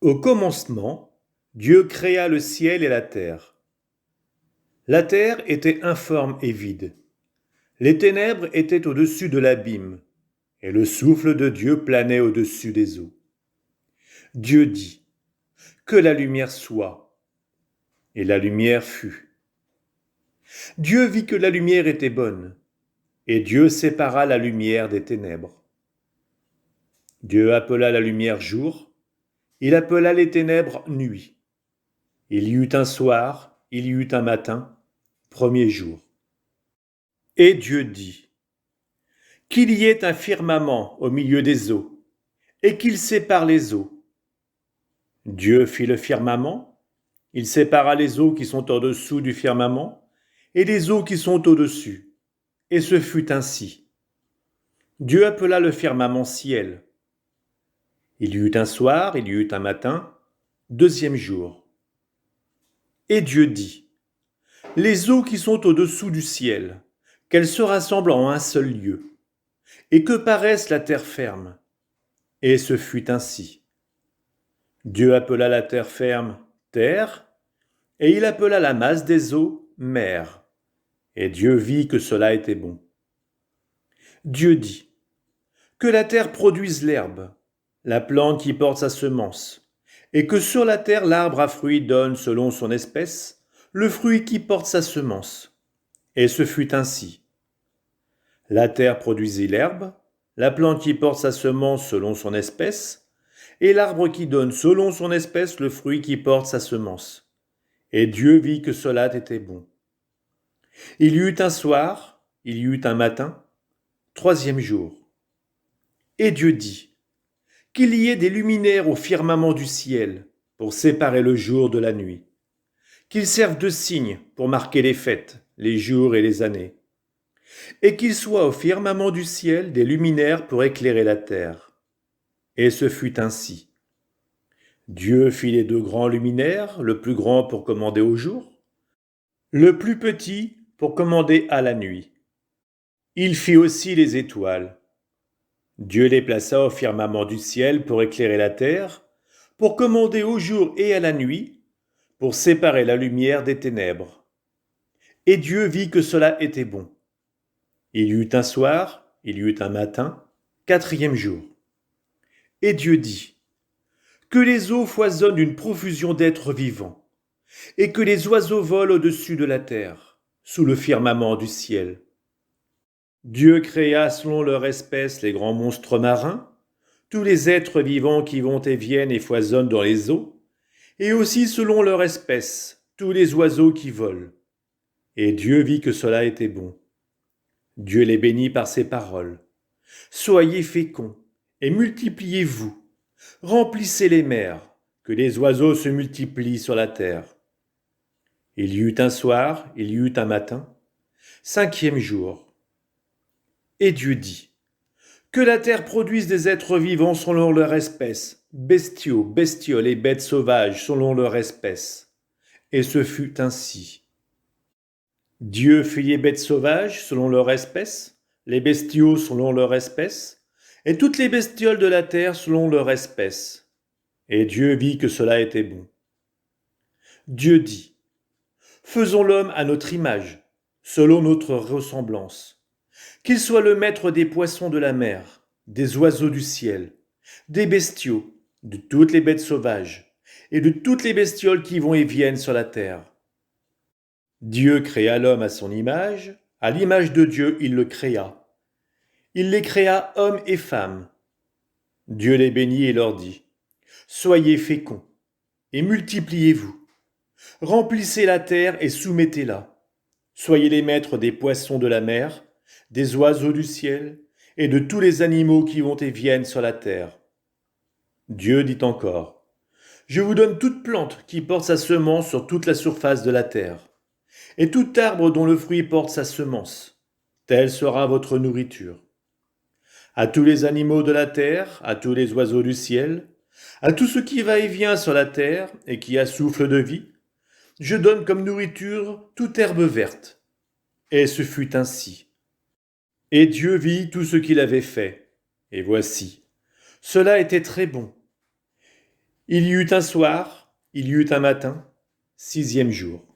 Au commencement, Dieu créa le ciel et la terre. La terre était informe et vide. Les ténèbres étaient au-dessus de l'abîme, et le souffle de Dieu planait au-dessus des eaux. Dieu dit, que la lumière soit, et la lumière fut. Dieu vit que la lumière était bonne, et Dieu sépara la lumière des ténèbres. Dieu appela la lumière jour, il appela les ténèbres nuit. Il y eut un soir, il y eut un matin, premier jour. Et Dieu dit, qu'il y ait un firmament au milieu des eaux, et qu'il sépare les eaux. Dieu fit le firmament, il sépara les eaux qui sont au-dessous du firmament, et les eaux qui sont au-dessus, et ce fut ainsi. Dieu appela le firmament ciel. Il y eut un soir, il y eut un matin, deuxième jour. Et Dieu dit, les eaux qui sont au-dessous du ciel, qu'elles se rassemblent en un seul lieu, et que paraisse la terre ferme. Et ce fut ainsi. Dieu appela la terre ferme terre, et il appela la masse des eaux mer. Et Dieu vit que cela était bon. Dieu dit, que la terre produise l'herbe, la plante qui porte sa semence, et que sur la terre l'arbre à fruits donne selon son espèce, le fruit qui porte sa semence. Et ce fut ainsi. La terre produisit l'herbe, la plante qui porte sa semence selon son espèce, et l'arbre qui donne selon son espèce le fruit qui porte sa semence. Et Dieu vit que cela était bon. Il y eut un soir, il y eut un matin, troisième jour. Et Dieu dit, qu'il y ait des luminaires au firmament du ciel, pour séparer le jour de la nuit, qu'ils servent de signes pour marquer les fêtes, les jours et les années, et qu'il soit au firmament du ciel des luminaires pour éclairer la terre. Et ce fut ainsi. Dieu fit les deux grands luminaires, le plus grand pour commander au jour, le plus petit pour commander à la nuit. Il fit aussi les étoiles. Dieu les plaça au firmament du ciel pour éclairer la terre, pour commander au jour et à la nuit, pour séparer la lumière des ténèbres. Et Dieu vit que cela était bon. Il y eut un soir, il y eut un matin, quatrième jour. Et Dieu dit, que les eaux foisonnent d'une profusion d'êtres vivants, et que les oiseaux volent au-dessus de la terre, sous le firmament du ciel. Dieu créa selon leur espèce les grands monstres marins, tous les êtres vivants qui vont et viennent et foisonnent dans les eaux, et aussi selon leur espèce, tous les oiseaux qui volent. Et Dieu vit que cela était bon. Dieu les bénit par ses paroles. Soyez féconds et multipliez-vous. Remplissez les mers, que les oiseaux se multiplient sur la terre. Il y eut un soir, il y eut un matin, cinquième jour. Et Dieu dit, que la terre produise des êtres vivants selon leur espèce, bestiaux, bestioles et bêtes sauvages selon leur espèce. Et ce fut ainsi. Dieu fit les bêtes sauvages selon leur espèce, les bestiaux selon leur espèce, et toutes les bestioles de la terre selon leur espèce. Et Dieu vit que cela était bon. Dieu dit, faisons l'homme à notre image, selon notre ressemblance, qu'il soit le maître des poissons de la mer, des oiseaux du ciel, des bestiaux, de toutes les bêtes sauvages, et de toutes les bestioles qui vont et viennent sur la terre. Dieu créa l'homme à son image, à l'image de Dieu il le créa. Il les créa hommes et femmes. Dieu les bénit et leur dit, soyez féconds et multipliez-vous. Remplissez la terre et soumettez-la. Soyez les maîtres des poissons de la mer, des oiseaux du ciel et de tous les animaux qui vont et viennent sur la terre. Dieu dit encore, je vous donne toute plante qui porte sa semence sur toute la surface de la terre, et tout arbre dont le fruit porte sa semence. Telle sera votre nourriture. À tous les animaux de la terre, à tous les oiseaux du ciel, à tout ce qui va et vient sur la terre et qui a souffle de vie, je donne comme nourriture toute herbe verte. Et ce fut ainsi. Et Dieu vit tout ce qu'il avait fait. Et voici, cela était très bon. Il y eut un soir, il y eut un matin, sixième jour.